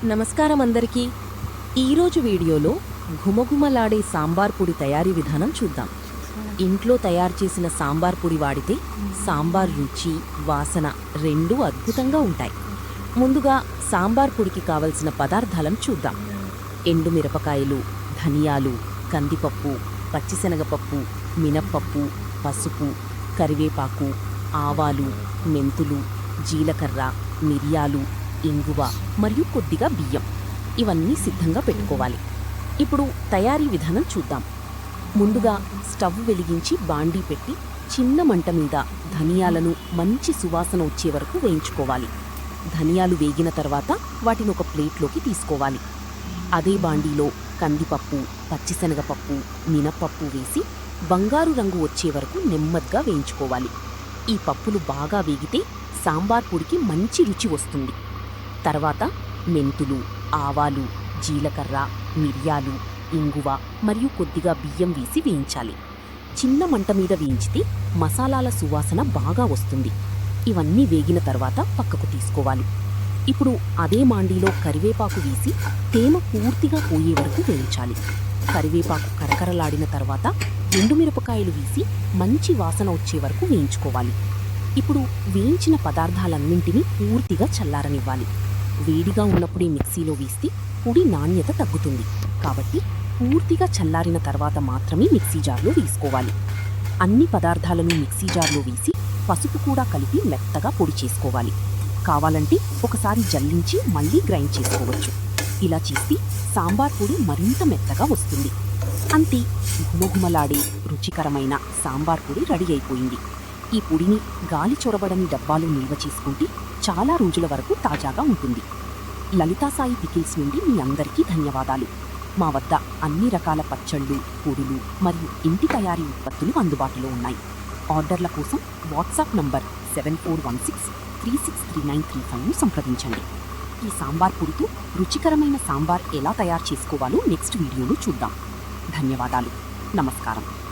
నమస్కారం అందరికీ. ఈరోజు వీడియోలో ఘుమఘుమలాడే సాంబార్ పొడి తయారీ విధానం చూద్దాం. ఇంట్లో తయారు చేసిన సాంబార్ పొడి వాడితే సాంబార్ రుచి, వాసన రెండూ అద్భుతంగా ఉంటాయి. ముందుగా సాంబార్ పొడికి కావలసిన పదార్థాలను చూద్దాం. ఎండుమిరపకాయలు, ధనియాలు, కందిపప్పు, పచ్చిశనగపప్పు, మినప్పప్పు, పసుపు, కరివేపాకు, ఆవాలు, మెంతులు, జీలకర్ర, మిరియాలు, ఇంగువ మరియు కొద్దిగా బియ్యం. ఇవన్నీ సిద్ధంగా పెట్టుకోవాలి. ఇప్పుడు తయారీ విధానం చూద్దాం. ముందుగా స్టవ్ వెలిగించి బాండీ పెట్టి చిన్న మంట మీద ధనియాలను మంచి సువాసన వచ్చే వరకు వేయించుకోవాలి. ధనియాలు వేగిన తర్వాత వాటిని ఒక ప్లేట్లోకి తీసుకోవాలి. అదే బాండీలో కందిపప్పు, పచ్చిశనగపప్పు, మినప్పప్పు వేసి బంగారు రంగు వచ్చే వరకు నెమ్మదిగా వేయించుకోవాలి. ఈ పప్పులు బాగా వేగితే సాంబార్ పొడికి మంచి రుచి వస్తుంది. తర్వాత మెంతులు, ఆవాలు, జీలకర్ర, మిరియాలు, ఇంగువ మరియు కొద్దిగా బియ్యం వేసి వేయించాలి. చిన్న మంట మీద వేయించితే మసాలాల సువాసన బాగా వస్తుంది. ఇవన్నీ వేగిన తర్వాత పక్కకు తీసుకోవాలి. ఇప్పుడు అదే మాండీలో కరివేపాకు వేసి తేమ పూర్తిగా పోయే వరకు వేయించాలి. కరివేపాకు కరకరలాడిన తర్వాత ఎండుమిరపకాయలు వేసి మంచి వాసన వచ్చే వరకు వేయించుకోవాలి. ఇప్పుడు వేయించిన పదార్థాలన్నింటినీ పూర్తిగా చల్లారనివ్వాలి. వేడిగా ఉన్నప్పుడే మిక్సీలో వేస్తే పొడి నాణ్యత తగ్గుతుంది. కాబట్టి పూర్తిగా చల్లారిన తర్వాత మాత్రమే మిక్సీ జార్లో వేసుకోవాలి. అన్ని పదార్థాలను మిక్సీ జార్లో వేసి పసుపు కూడా కలిపి మెత్తగా పొడి చేసుకోవాలి. కావాలంటే ఒకసారి జల్లించి మళ్ళీ గ్రైండ్ చేసుకోవచ్చు. ఇలా చేస్తే సాంబార్ పొడి మరింత మెత్తగా వస్తుంది. అంతే, ఘుమఘుమలాడే రుచికరమైన సాంబార్ పొడి రెడీ అయిపోయింది. ఈ పొడిని గాలి చొరబడని డబ్బాలో నిల్వ చేసుకుంటే చాలా రోజుల వరకు తాజాగా ఉంటుంది. లలితా సాయి పికిల్స్ నుండి మీ అందరికీ ధన్యవాదాలు. మా వద్ద అన్ని రకాల పచ్చళ్ళు, పొడులు మరియు ఇంటి తయారీ ఉత్పత్తులు అందుబాటులో ఉన్నాయి. ఆర్డర్ల కోసం వాట్సాప్ నంబర్ 7416363935ను సంప్రదించండి. ఈ సాంబార్ పొడితో రుచికరమైన సాంబార్ ఎలా తయారు చేసుకోవాలో నెక్స్ట్ వీడియోలో చూద్దాం. ధన్యవాదాలు. నమస్కారం.